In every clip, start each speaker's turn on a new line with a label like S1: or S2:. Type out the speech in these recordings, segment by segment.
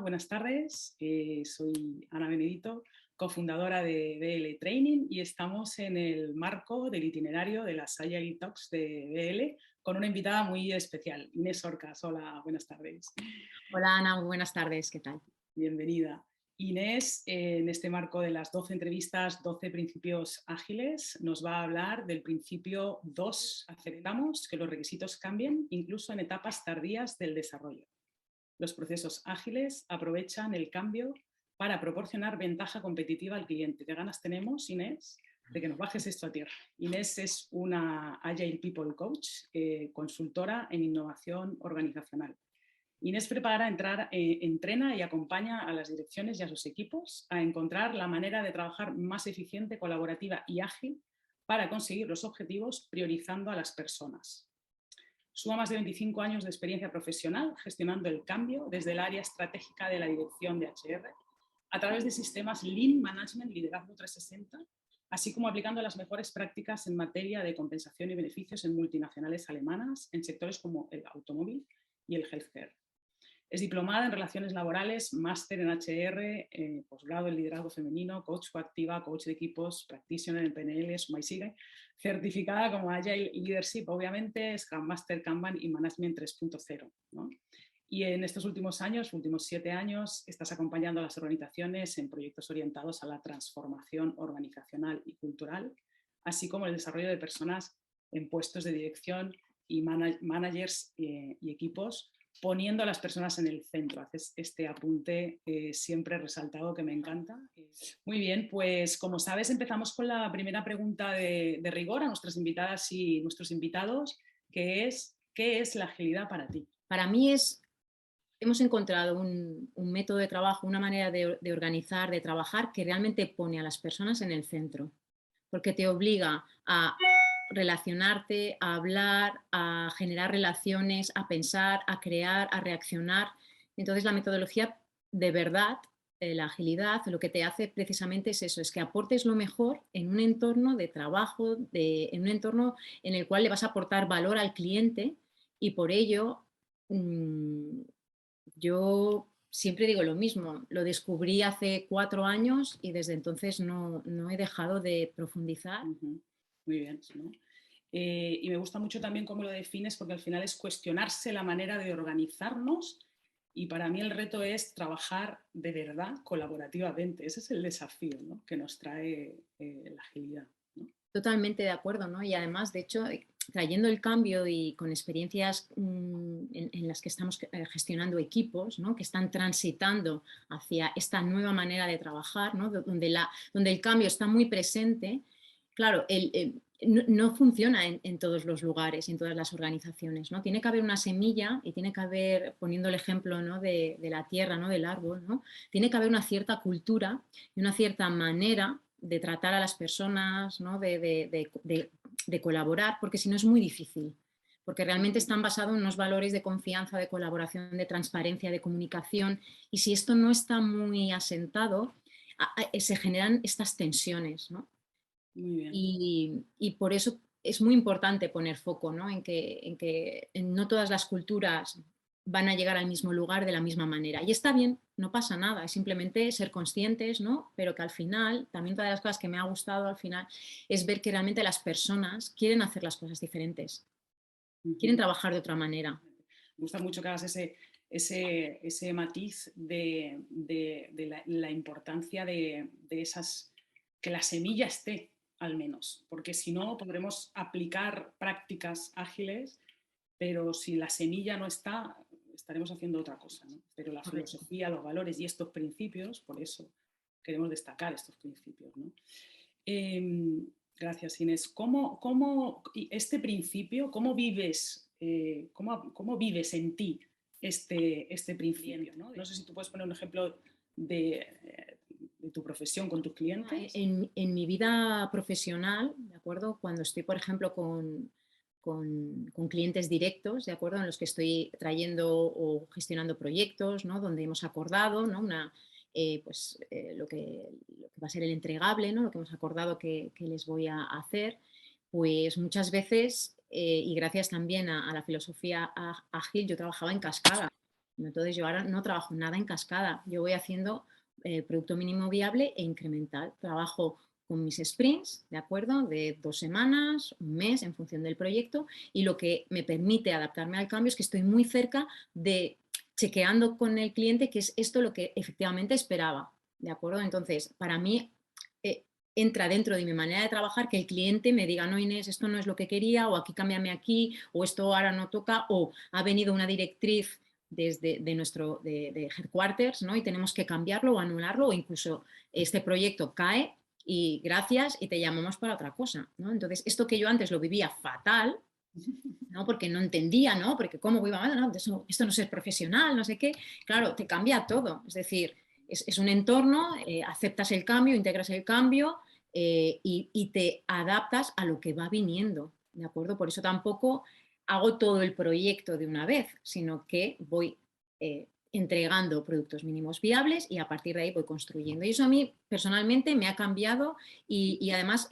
S1: buenas tardes. Soy Ana Benedito, cofundadora de BL Training y estamos en el marco del itinerario de las Agile Talks de BL con una invitada muy especial, Inés Orcas. Hola, buenas tardes.
S2: Hola Ana, muy buenas tardes, ¿qué tal?
S1: Bienvenida. Inés, en este marco de las 12 entrevistas, 12 principios ágiles, nos va a hablar del principio 2. Aceptamos que los requisitos cambien incluso en etapas tardías del desarrollo. Los procesos ágiles aprovechan el cambio para proporcionar ventaja competitiva al cliente. ¿Qué ganas tenemos, Inés, de que nos bajes esto a tierra? Inés es una Agile People Coach, consultora en innovación organizacional. Inés prepara, entrena y acompaña a las direcciones y a sus equipos a encontrar la manera de trabajar más eficiente, colaborativa y ágil para conseguir los objetivos priorizando a las personas. Suma más de 25 años de experiencia profesional gestionando el cambio desde el área estratégica de la dirección de HR a través de sistemas Lean Management, Liderazgo 360, así como aplicando las mejores prácticas en materia de compensación y beneficios en multinacionales alemanas en sectores como el automóvil y el healthcare. Es diplomada en Relaciones Laborales, máster en HR, posgrado en Liderazgo Femenino, coach coactiva, coach de equipos, practitioner en PNL, suma y sigue, certificada como Agile Leadership, obviamente, Scrum Master, Kanban y Management 3.0, ¿no? Y en estos últimos 7 años, estás acompañando a las organizaciones en proyectos orientados a la transformación organizacional y cultural, así como el desarrollo de personas en puestos de dirección y managers y equipos, poniendo a las personas en el centro. Haces este apunte siempre resaltado que me encanta. Muy bien, pues como sabes empezamos con la primera pregunta de rigor a nuestras invitadas y nuestros invitados, que es ¿qué es la agilidad para ti?
S2: Para mí hemos encontrado un método de trabajo, una manera de organizar, de trabajar que realmente pone a las personas en el centro, porque te obliga a relacionarte, a hablar, a generar relaciones, a pensar, a crear, a reaccionar. Entonces la metodología de verdad, la agilidad, lo que te hace precisamente es eso, es que aportes lo mejor en un entorno de trabajo, en un entorno en el cual le vas a aportar valor al cliente y por ello yo siempre digo lo mismo, lo descubrí hace 4 años y desde entonces no he dejado de profundizar.
S1: Muy bien, ¿no? Y me gusta mucho también cómo lo defines porque al final es cuestionarse la manera de organizarnos y para mí el reto es trabajar de verdad colaborativamente. Ese es el desafío, ¿no?, que nos trae la agilidad, ¿no?
S2: Totalmente de acuerdo, ¿no? Y además, de hecho, trayendo el cambio y con experiencias en las que estamos gestionando equipos, ¿no?, que están transitando hacia esta nueva manera de trabajar, ¿no?, donde el cambio está muy presente, claro, no funciona en todos los lugares, en todas las organizaciones, ¿no? Tiene que haber una semilla y tiene que haber, poniendo el ejemplo, ¿no?, de la tierra, ¿no?, del árbol, ¿no?, tiene que haber una cierta cultura y una cierta manera de tratar a las personas, ¿no?, de colaborar, porque si no es muy difícil, porque realmente están basados en unos valores de confianza, de colaboración, de transparencia, de comunicación, y si esto no está muy asentado, se generan estas tensiones, ¿no?
S1: Muy bien.
S2: Y por eso es muy importante poner foco, ¿no?, en que no todas las culturas van a llegar al mismo lugar de la misma manera. Y está bien, no pasa nada, es simplemente ser conscientes, ¿no? Pero que al final, también todas las cosas que me ha gustado al final, es ver que realmente las personas quieren hacer las cosas diferentes, quieren trabajar de otra manera.
S1: Me gusta mucho que hagas ese matiz de la importancia de esas, que la semilla esté al menos, porque si no podremos aplicar prácticas ágiles, pero si la semilla no está, estaremos haciendo otra cosa, ¿no? Pero la
S2: Correcto.
S1: filosofía, los valores y estos principios, por eso queremos destacar estos principios, ¿no? Gracias, Inés. Este principio, cómo vives, cómo vives en ti este principio, ¿no? No sé si tú puedes poner un ejemplo de tu profesión con tus clientes.
S2: En mi vida profesional, ¿de acuerdo? Cuando estoy, por ejemplo, con clientes directos, ¿de acuerdo? En los que estoy trayendo o gestionando proyectos, ¿no?, donde hemos acordado, ¿no?, lo que va a ser el entregable, ¿no?, lo que hemos acordado que les voy a hacer, pues muchas veces, y gracias también a la filosofía ágil, yo trabajaba en cascada. Entonces yo ahora no trabajo nada en cascada, yo voy haciendo producto mínimo viable e incremental. Trabajo con mis sprints, ¿de acuerdo? De 2 semanas, un mes, en función del proyecto, y lo que me permite adaptarme al cambio es que estoy muy cerca de chequeando con el cliente que es esto lo que efectivamente esperaba, ¿de acuerdo? Entonces, para mí eh, entra dentro de mi manera de trabajar que el cliente me diga, no, Inés, esto no es lo que quería, o aquí cámbiame aquí, o esto ahora no toca, o ha venido una directriz desde de headquarters, ¿no? Y tenemos que cambiarlo o anularlo, o incluso este proyecto cae y gracias y te llamamos para otra cosa, ¿no? Entonces, esto que yo antes lo vivía fatal, ¿no? Porque no entendía, ¿no? Porque cómo iba, no, esto no es ser profesional, no sé qué. Claro, te cambia todo. Es decir, es un entorno, aceptas el cambio, integras el cambio y te adaptas a lo que va viniendo, ¿de acuerdo? Por eso tampoco hago todo el proyecto de una vez, sino que voy entregando productos mínimos viables y a partir de ahí voy construyendo. Y eso a mí personalmente me ha cambiado y además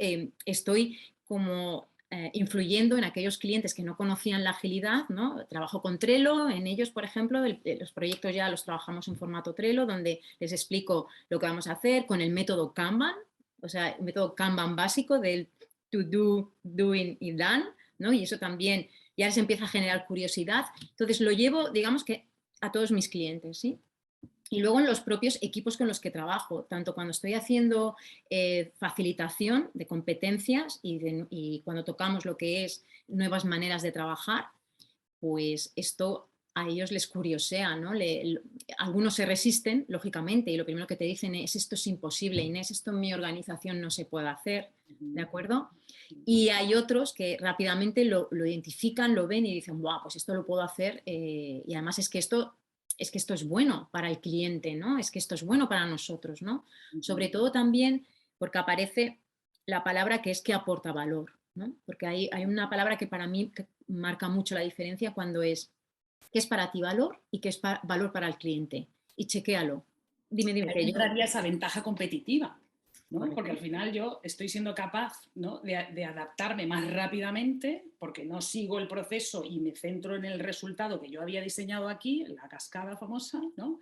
S2: estoy como influyendo en aquellos clientes que no conocían la agilidad, ¿no? Trabajo con Trello, en ellos, por ejemplo, los proyectos ya los trabajamos en formato Trello, donde les explico lo que vamos a hacer con el método Kanban, o sea, el método Kanban básico del to do, doing y done, ¿no? Y eso también ya les empieza a generar curiosidad. Entonces lo llevo, digamos que a todos mis clientes, ¿sí? Y luego en los propios equipos con los que trabajo, tanto cuando estoy haciendo facilitación de competencias y cuando tocamos lo que es nuevas maneras de trabajar, pues esto a ellos les curiosea, ¿no? Algunos se resisten, lógicamente, y lo primero que te dicen es esto es imposible, Inés, esto en mi organización no se puede hacer, ¿de acuerdo? Y hay otros que rápidamente lo identifican, lo ven y dicen, wow, pues esto lo puedo hacer y además es que esto es bueno para el cliente, ¿no? Es que esto es bueno para nosotros, ¿no? Sobre todo también porque aparece la palabra que es que aporta valor, ¿no? Porque hay una palabra que para mí marca mucho la diferencia cuando es qué es para ti valor y qué es valor para el cliente. Y chequéalo. Dime,
S1: Ahí
S2: que yo...
S1: entraría esa ventaja competitiva, ¿no? Porque
S2: Correcto.
S1: al final yo estoy siendo capaz, ¿no? de adaptarme más rápidamente porque no sigo el proceso y me centro en el resultado que yo había diseñado aquí, la cascada famosa, ¿no?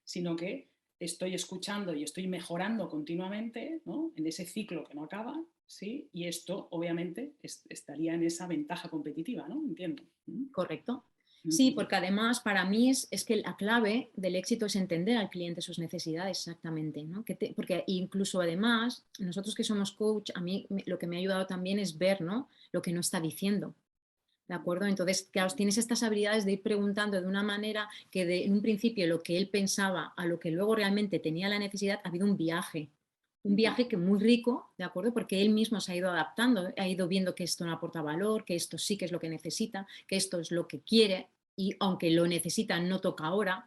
S1: Sino que estoy escuchando y estoy mejorando continuamente, ¿no? En ese ciclo que no acaba, ¿sí? Y esto obviamente estaría en esa ventaja competitiva, ¿no? Entiendo.
S2: Correcto. Sí, porque además para mí es que la clave del éxito es entender al cliente sus necesidades exactamente, ¿no? Porque incluso además, nosotros que somos coach, a mí lo que me ha ayudado también es ver, ¿no? Lo que no está diciendo. ¿De acuerdo? Entonces, claro, tienes estas habilidades de ir preguntando de una manera que en un principio lo que él pensaba a lo que luego realmente tenía la necesidad, ha habido un viaje que muy rico, ¿de acuerdo? Porque él mismo se ha ido adaptando, ha ido viendo que esto no aporta valor, que esto sí que es lo que necesita, que esto es lo que quiere y aunque lo necesita no toca ahora.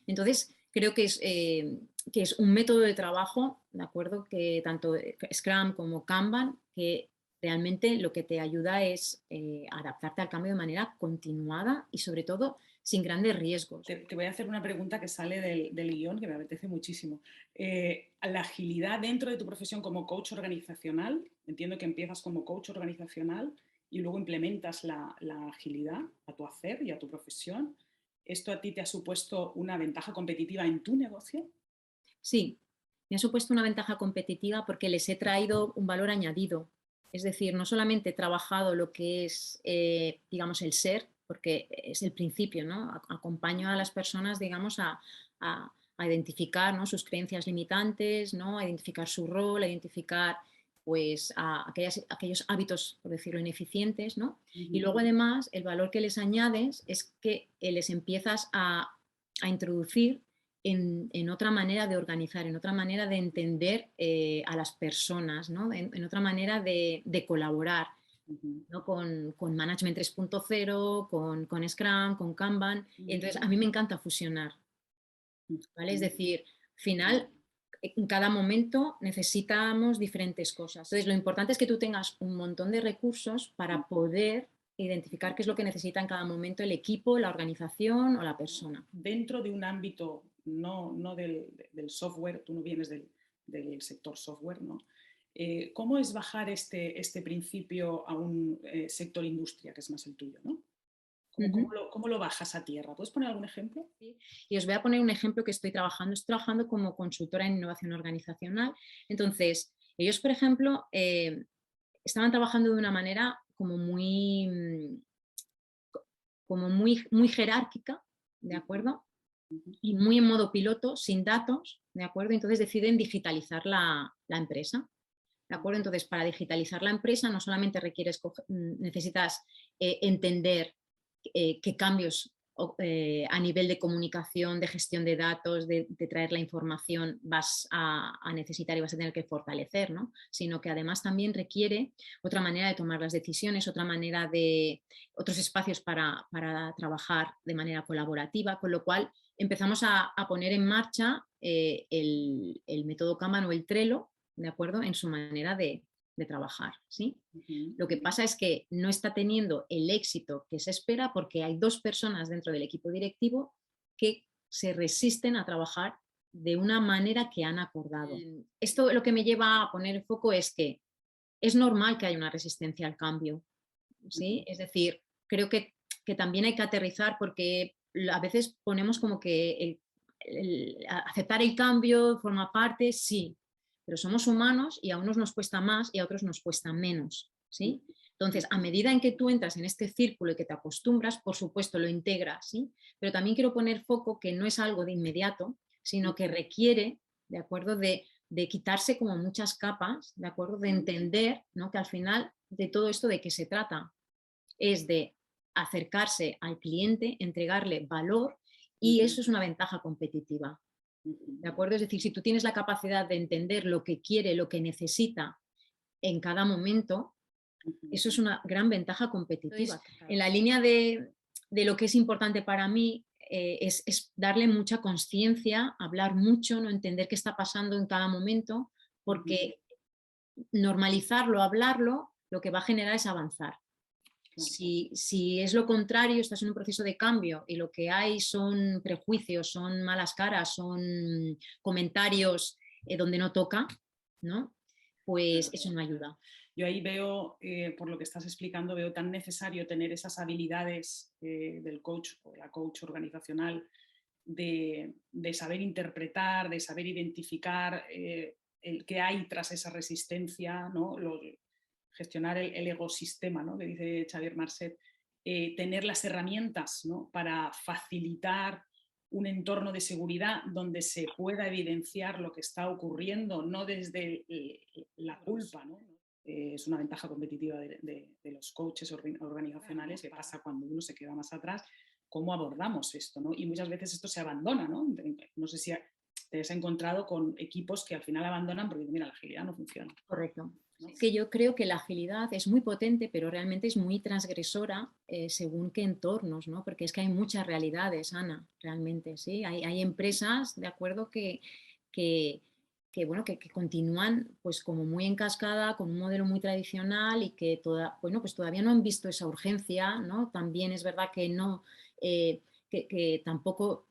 S2: Entonces, creo que es un método de trabajo, ¿de acuerdo? Que tanto Scrum como Kanban, que realmente lo que te ayuda es adaptarte al cambio de manera continuada y sobre todo sin grandes riesgos.
S1: Te voy a hacer una pregunta que sale del guión que me apetece muchísimo. La agilidad dentro de tu profesión como coach organizacional, entiendo que empiezas como coach organizacional y luego implementas la agilidad a tu hacer y a tu profesión. ¿Esto a ti te ha supuesto una ventaja competitiva en tu negocio?
S2: Sí, me ha supuesto una ventaja competitiva porque les he traído un valor añadido. Es decir, no solamente he trabajado lo que es, digamos, el ser, porque es el principio, ¿no? Acompaño a las personas, digamos, a identificar, ¿no? Sus creencias limitantes, ¿no? A identificar su rol, a identificar pues aquellos hábitos, por decirlo, ineficientes, ¿no? Y luego además el valor que les añades es que les empiezas a introducir en otra manera de organizar, en otra manera de entender a las personas, ¿no? En otra manera de colaborar, ¿no? Con Management 3.0, con Scrum, con Kanban. Entonces, a mí me encanta fusionar, ¿vale? Es decir, al final, en cada momento necesitamos diferentes cosas. Entonces, lo importante es que tú tengas un montón de recursos para poder identificar qué es lo que necesita en cada momento el equipo, la organización o la persona.
S1: Dentro de un ámbito no del software, tú no vienes del sector software, ¿no? ¿Cómo es bajar este principio a un sector industria, que es más el tuyo, ¿no?
S2: Ujú.
S1: ¿Cómo lo bajas a tierra? ¿Puedes poner algún ejemplo?
S2: Sí. Y os voy a poner un ejemplo que estoy trabajando. Estoy trabajando como consultora en innovación organizacional. Entonces, ellos, por ejemplo, estaban trabajando de una manera como muy jerárquica, ¿de acuerdo?
S1: Ujú,
S2: Y muy en modo piloto, sin datos, ¿de acuerdo? Entonces deciden digitalizar la empresa. ¿De acuerdo? Entonces, para digitalizar la empresa no solamente necesitas entender qué cambios a nivel de comunicación, de gestión de datos, de traer la información vas a necesitar y vas a tener que fortalecer, ¿no? Sino que además también requiere otra manera de tomar las decisiones, otros espacios para trabajar de manera colaborativa, con lo cual empezamos a poner en marcha el método Kanban o el Trello, ¿de acuerdo? En su manera de trabajar, ¿sí?
S1: ujú.
S2: Lo que pasa es que no está teniendo el éxito que se espera porque hay dos personas dentro del equipo directivo que se resisten a trabajar de una manera que han acordado. Esto lo que me lleva a poner el foco es que es normal que haya una resistencia al cambio, ¿sí? Es decir, creo que también hay que aterrizar porque a veces ponemos como que aceptar el cambio forma parte, sí, pero somos humanos y a unos nos cuesta más y a otros nos cuesta menos, ¿sí? Entonces, a medida en que tú entras en este círculo y que te acostumbras, por supuesto lo integras, ¿sí? Pero también quiero poner foco que no es algo de inmediato, sino que requiere, ¿de acuerdo? De quitarse como muchas capas, ¿de acuerdo? De entender, ¿no? Que al final de todo esto de qué se trata es de acercarse al cliente, entregarle valor y
S1: Ujú,
S2: eso es una ventaja competitiva.
S1: ujú,
S2: ¿De acuerdo? Es decir, si tú tienes la capacidad de entender lo que quiere, lo que necesita en cada momento,
S1: ujú.
S2: eso es una gran ventaja competitiva. Entonces, en la línea de lo que es importante para mí es darle mucha conciencia, hablar mucho, no entender qué está pasando en cada momento,
S1: Ujú,
S2: porque normalizarlo, hablarlo, lo que va a generar es avanzar.
S1: claro.
S2: Si es lo contrario, estás en un proceso de cambio y lo que hay son prejuicios, son malas caras, son comentarios donde no toca, ¿no? Pues
S1: Claro.
S2: eso no ayuda.
S1: Yo ahí veo, por lo que estás explicando, veo tan necesario tener esas habilidades del coach o la coach organizacional de saber interpretar, de saber identificar el que hay tras esa resistencia, ¿no? Gestionar el ecosistema, ¿no? Que dice Xavier Marcet, tener las herramientas, ¿no? Para facilitar un entorno de seguridad donde se pueda evidenciar lo que está ocurriendo, no desde la culpa, ¿no? Es una ventaja competitiva de los coaches organizacionales que pasa cuando uno se queda más atrás, cómo abordamos esto, ¿no? Y muchas veces esto se abandona, ¿no? No sé si te has encontrado con equipos que al final abandonan porque mira, la agilidad no funciona,
S2: Correcto.
S1: ¿no?
S2: Es que yo creo que la agilidad es muy potente, pero realmente es muy transgresora según qué entornos, ¿no? Porque es que hay muchas realidades, Ana, realmente, ¿sí? Hay empresas, de acuerdo, que, bueno, que continúan pues como muy en cascada, con un modelo muy tradicional y que bueno, pues todavía no han visto esa urgencia, ¿no? También es verdad que no, que tampoco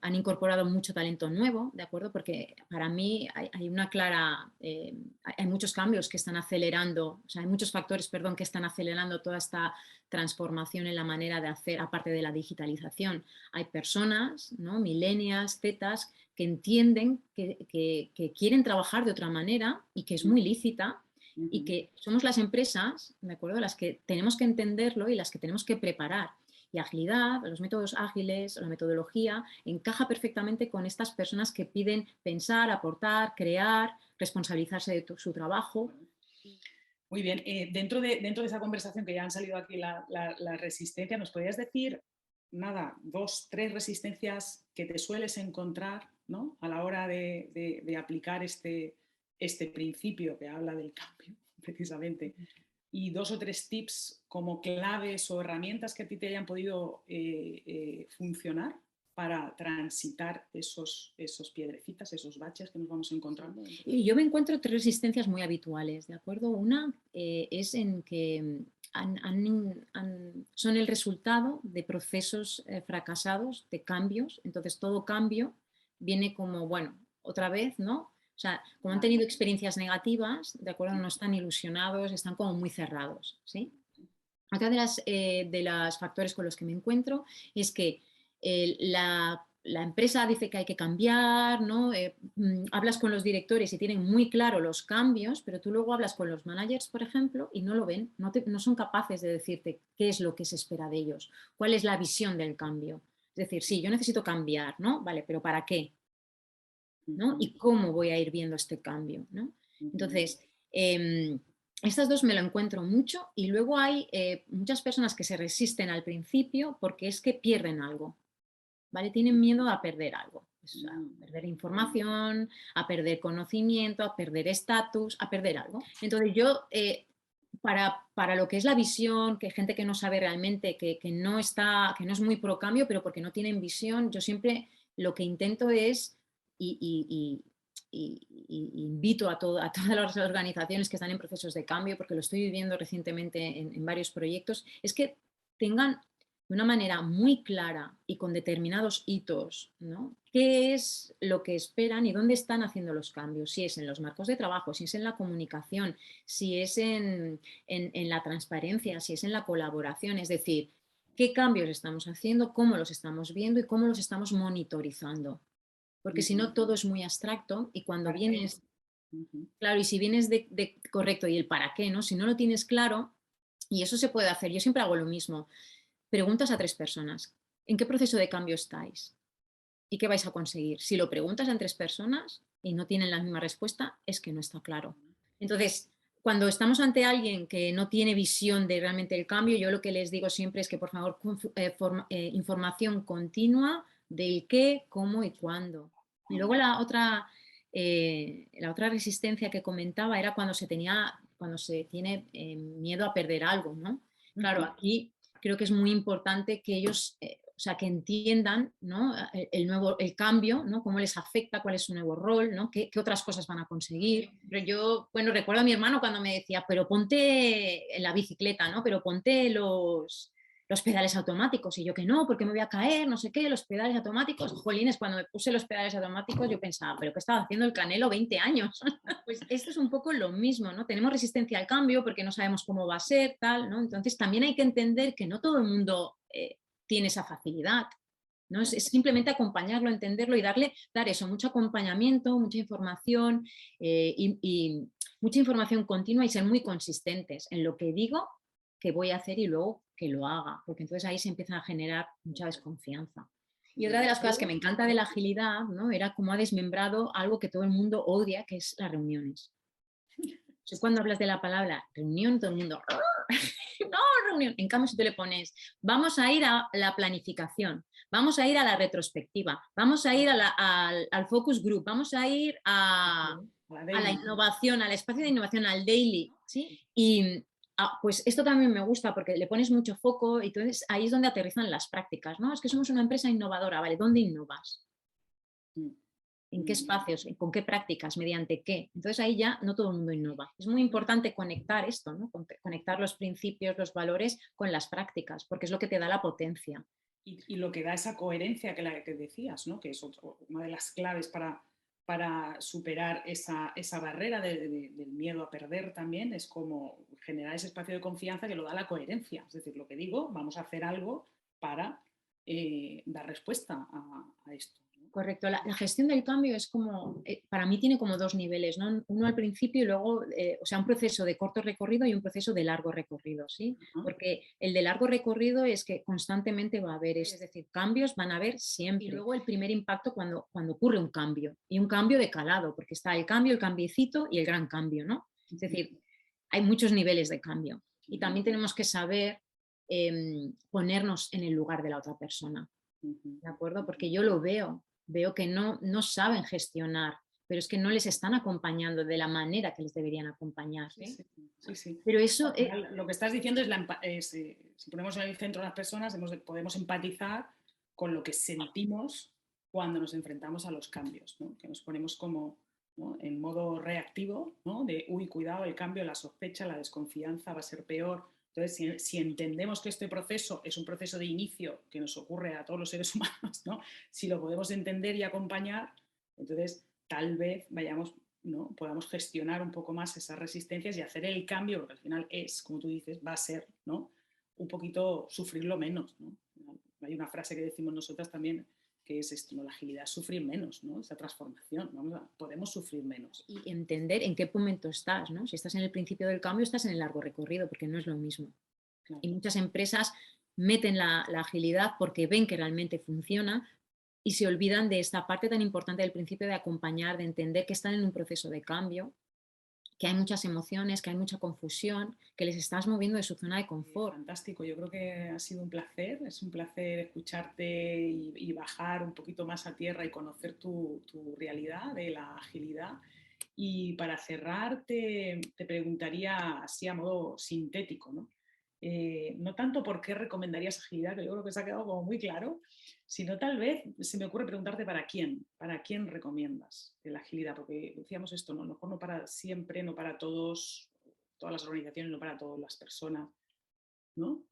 S2: han incorporado mucho talento nuevo, ¿de acuerdo? Porque para mí hay una clara, hay muchos cambios que están acelerando, o sea, hay muchos factores, perdón, que están acelerando toda esta transformación en la manera de hacer, aparte de la digitalización. Hay personas, ¿no? Millennials, zetas, que entienden que quieren trabajar de otra manera y que es muy lícita y
S1: Ujú.
S2: que somos las empresas, ¿de acuerdo? Las que tenemos que entenderlo y las que tenemos que preparar. Y agilidad, los métodos ágiles, la metodología, encaja perfectamente con estas personas que piden pensar, aportar, crear, responsabilizarse de su trabajo.
S1: Muy bien, dentro de esa conversación que ya han salido aquí la resistencia, ¿nos podrías decir, nada, dos, tres resistencias que te sueles encontrar, ¿no? A la hora de aplicar este principio que habla del cambio, precisamente, y dos o tres tips como claves o herramientas que a ti te hayan podido funcionar para transitar esos piedrecitas, esos baches que nos vamos encontrando?
S2: Y yo me encuentro tres resistencias muy habituales, ¿de acuerdo? Una es en que son el resultado de procesos fracasados, de cambios. Entonces, todo cambio viene como, bueno, otra vez, ¿no? O sea, como han tenido experiencias negativas, ¿de acuerdo? No están ilusionados, están como muy cerrados, ¿sí? Otra de los factores con los que me encuentro es que la empresa dice que hay que cambiar, ¿no? Hablas con los directores y tienen muy claro los cambios, pero tú luego hablas con los managers, por ejemplo, y no lo ven, no son capaces de decirte qué es lo que se espera de ellos, cuál es la visión del cambio. Es decir, sí, yo necesito cambiar, ¿no? Vale, pero ¿para qué? ¿No?
S1: Ujú,
S2: ¿Y cómo voy a ir viendo este cambio? ¿No?
S1: ujú,
S2: Entonces, estas dos me lo encuentro mucho y luego hay muchas personas que se resisten al principio porque es que pierden algo, ¿vale? Tienen miedo a perder algo, pues, a
S1: mm,
S2: perder información, a perder conocimiento, a perder estatus, a perder algo. Entonces yo, para lo que es la visión, que gente que no sabe realmente, que no está, que no es muy pro cambio, pero porque no tienen visión, yo siempre lo que intento es, y, y- y invito a todas las organizaciones que están en procesos de cambio, porque lo estoy viviendo recientemente en varios proyectos, es que tengan de una manera muy clara y con determinados hitos, ¿no? ¿Qué es lo que esperan y dónde están haciendo los cambios? Si es en los marcos de trabajo, si es en la comunicación, si es en la transparencia, si es en la colaboración, es decir, qué cambios estamos haciendo, cómo los estamos viendo y cómo los estamos monitorizando. Porque si
S1: ujú.
S2: no, todo es muy abstracto y cuando
S1: ¿Para qué?
S2: vienes,
S1: Ujú,
S2: claro, y si vienes correcto y el para qué, ¿no? Si no lo tienes claro, y eso se puede hacer, yo siempre hago lo mismo. Preguntas a 3 personas, ¿en qué proceso de cambio estáis? ¿Y qué vais a conseguir? Si lo preguntas a 3 personas y no tienen la misma respuesta, es que no está claro. Entonces, cuando estamos ante alguien que no tiene visión de realmente el cambio, yo lo que les digo siempre es que, por favor, información continua del qué, cómo y cuándo. Y luego la otra resistencia que comentaba era cuando se tiene miedo a perder algo, ¿no? Claro,
S1: ujú.
S2: aquí creo que es muy importante que ellos, o sea, que entiendan, ¿no? El cambio, ¿no? Cómo les afecta, cuál es su nuevo rol, ¿no? Qué otras cosas van a conseguir. Pero yo, bueno, recuerdo a mi hermano cuando me decía, pero ponte en la bicicleta, ¿no? Pero ponte los pedales automáticos. Y yo que no, porque me voy a caer, no sé qué, los pedales automáticos. Jolines, cuando me puse los pedales automáticos yo pensaba, pero ¿qué estaba haciendo el Canelo 20 años? Pues esto es un poco lo mismo, ¿no? Tenemos resistencia al cambio porque no sabemos cómo va a ser, tal, ¿no? Entonces también hay que entender que no todo el mundo tiene esa facilidad, ¿no? Es simplemente acompañarlo, entenderlo y dar eso, mucho acompañamiento, mucha información y mucha información continua y ser muy consistentes en lo que digo que voy a hacer y luego que lo haga, porque entonces ahí se empieza a generar mucha desconfianza. Y otra de las cosas que me encanta de la agilidad, ¿no? Era cómo ha desmembrado algo que todo el mundo odia, que es las reuniones. O sea, cuando hablas de la palabra reunión, todo el mundo, no, reunión. En cambio, si tú le pones, vamos a ir a la planificación, vamos a ir a la retrospectiva, vamos a ir al focus group, vamos a ir
S1: La
S2: a la
S1: daily.
S2: innovación, al espacio de innovación, al daily, ¿sí? Y pues esto también me gusta porque le pones mucho foco y entonces ahí es donde aterrizan las prácticas, ¿no? Es que somos una empresa innovadora, ¿vale? ¿Dónde innovas?
S1: Mm,
S2: ¿En qué
S1: muy bien.
S2: espacios? ¿Con qué prácticas? ¿Mediante qué? Entonces ahí ya no todo el mundo innova. Es muy importante conectar esto, ¿no? Conectar los principios, los valores con las prácticas, porque es lo que te da la potencia.
S1: Y lo que da esa coherencia que la que decías, ¿no? Que es una de las claves para superar esa barrera del miedo a perder también, es como generar ese espacio de confianza que lo da la coherencia. Es decir, lo que digo, vamos a hacer algo para dar respuesta a esto, ¿no?
S2: Correcto. La gestión del cambio es como, para mí tiene como dos niveles, ¿no? Uno al principio y luego, o sea, un proceso de corto recorrido y un proceso de largo recorrido, ¿sí?
S1: Ajá.
S2: Porque el de largo recorrido es que constantemente va a haber, es decir, cambios van a haber siempre. Y luego el primer impacto cuando ocurre un cambio y un cambio de calado, porque está el cambio, el cambiecito y el gran cambio, ¿no? Es decir, hay muchos niveles de cambio y también tenemos que saber ponernos en el lugar de la otra persona.
S1: Ujú.
S2: ¿De acuerdo? Porque yo lo veo que no saben gestionar, pero es que no les están acompañando de la manera que les deberían acompañar.
S1: Sí, sí, sí, sí.
S2: Pero eso,
S1: Al final, lo que estás diciendo es, si ponemos en el centro a las personas, podemos empatizar con lo que sentimos cuando nos enfrentamos a los cambios, ¿no? Que nos ponemos como, ¿no? En modo reactivo, ¿no? De, uy, cuidado, el cambio, la sospecha, la desconfianza va a ser peor. Entonces, si entendemos que este proceso es un proceso de inicio que nos ocurre a todos los seres humanos, ¿no? Si lo podemos entender y acompañar, entonces tal vez vayamos, ¿no? Podamos gestionar un poco más esas resistencias y hacer el cambio, porque al final es, como tú dices, va a ser, ¿no? un poquito sufrirlo menos, ¿no? Hay una frase que decimos nosotras también, que es esto, ¿no? La agilidad es sufrir menos, ¿no? Esa transformación, podemos sufrir menos.
S2: Y entender en qué momento estás, ¿no? Si estás en el principio del cambio, estás en el largo recorrido, porque no es lo mismo.
S1: Claro.
S2: Y muchas empresas meten la agilidad porque ven que realmente funciona y se olvidan de esta parte tan importante del principio de acompañar, de entender que están en un proceso de cambio, que hay muchas emociones, que hay mucha confusión, que les estás moviendo de su zona de confort.
S1: Fantástico, yo creo que ha sido un placer, es un placer escucharte y bajar un poquito más a tierra y conocer tu realidad de la agilidad. Y para cerrar te preguntaría así a modo sintético, ¿no? No tanto por qué recomendarías agilidad, que yo creo que se ha quedado como muy claro, sino tal vez se me ocurre preguntarte para quién recomiendas la agilidad, porque decíamos esto, ¿no? A lo mejor no para siempre, no para todas las organizaciones, no para todas las personas, ¿no?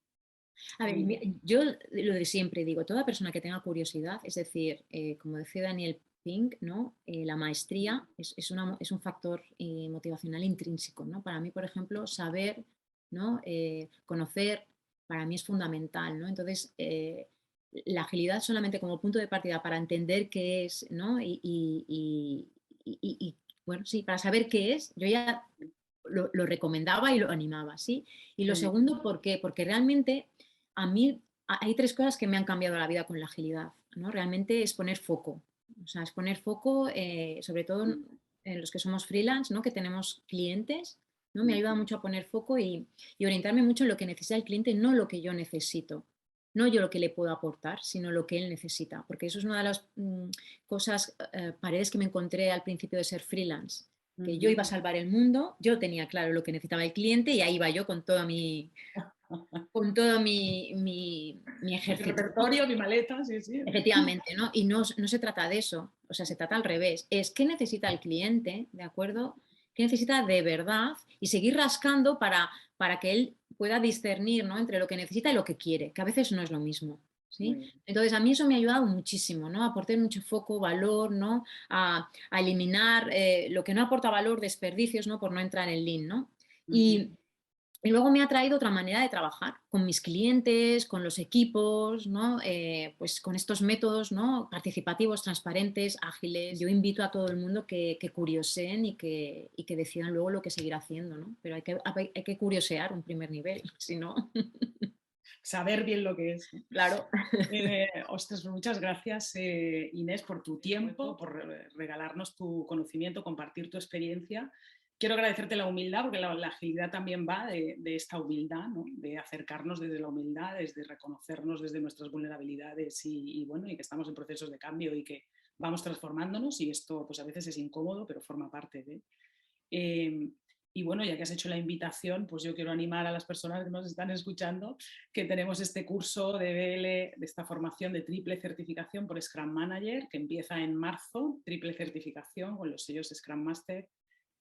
S2: A ver, yo lo de siempre digo, toda persona que tenga curiosidad, es decir, como decía Daniel Pink, ¿no? La maestría es un factor motivacional intrínseco, ¿no? Para mí, por ejemplo, saber, ¿no? Conocer, para mí es fundamental, ¿no? Entonces, la agilidad solamente como punto de partida para entender qué es, ¿no? Bueno, sí, para saber qué es, yo ya lo recomendaba y lo animaba, ¿sí? Y lo segundo, ¿por qué? Porque realmente a mí hay tres cosas que me han cambiado la vida con la agilidad, ¿no? Realmente es poner foco, o sea, es poner foco, sobre todo en los que somos freelance, ¿no? Que tenemos clientes, ¿no? Me ayuda mucho a poner foco y orientarme mucho en lo que necesita el cliente, no lo que yo necesito. No yo lo que le puedo aportar, sino lo que él necesita, porque eso es una de las cosas, paredes que me encontré al principio de ser freelance, que yo iba a salvar el mundo, yo tenía claro lo que necesitaba el cliente y ahí iba yo con todo mi
S1: Mi
S2: ejército.
S1: repertorio, mi maleta, sí, sí.
S2: Efectivamente, ¿no? Y no se trata de eso, o sea, se trata al revés. Es qué necesita el cliente, ¿de acuerdo? ¿Qué necesita de verdad? Y seguir rascando para que él pueda discernir, ¿no? Entre lo que necesita y lo que quiere, que a veces no es lo mismo.
S1: Muy
S2: ¿Sí?
S1: bien.
S2: Entonces, a mí eso me ha ayudado muchísimo, ¿no? A aportar mucho foco, valor, ¿no? A eliminar lo que no aporta valor, desperdicios, ¿no? Por no entrar en lean, ¿no? Y, y luego me ha traído otra manera de trabajar con mis clientes, con los equipos, ¿no? Pues con estos métodos, ¿no? Participativos, transparentes, ágiles. Yo invito a todo el mundo que curioseen y que decidan luego lo que seguir haciendo, ¿no? Pero hay que curiosear un primer nivel, si no,
S1: Saber bien lo que es, ¿no?
S2: claro.
S1: Ostras, muchas gracias, Inés, por tu tiempo, por regalarnos tu conocimiento, compartir tu experiencia. Quiero agradecerte la humildad, porque la agilidad también va de esta humildad, ¿no? De acercarnos desde la humildad, desde reconocernos desde nuestras vulnerabilidades y bueno, y que estamos en procesos de cambio y que vamos transformándonos y esto pues a veces es incómodo, pero forma parte de... Y bueno, ya que has hecho la invitación, pues yo quiero animar a las personas que nos están escuchando que tenemos este curso de BL, de esta formación de triple certificación por Scrum Manager, que empieza en marzo, triple certificación con los sellos Scrum Master,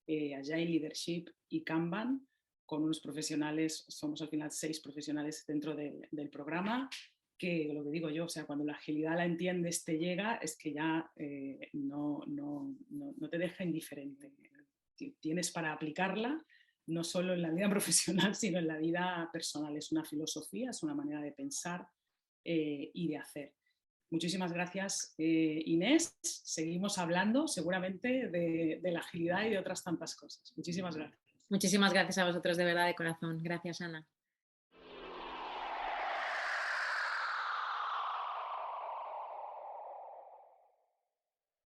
S1: Agile Leadership y Kanban, con unos profesionales, somos al final 6 profesionales dentro del programa, que lo que digo yo, o sea, cuando la agilidad la entiendes, te llega, es que ya no te deja indiferente. Tienes para aplicarla, no solo en la vida profesional, sino en la vida personal. Es una filosofía, es una manera de pensar y de hacer. Muchísimas gracias, Inés. Seguimos hablando seguramente de la agilidad y de otras tantas cosas. Muchísimas gracias.
S2: Muchísimas gracias a vosotros, de verdad, de corazón. Gracias, Ana.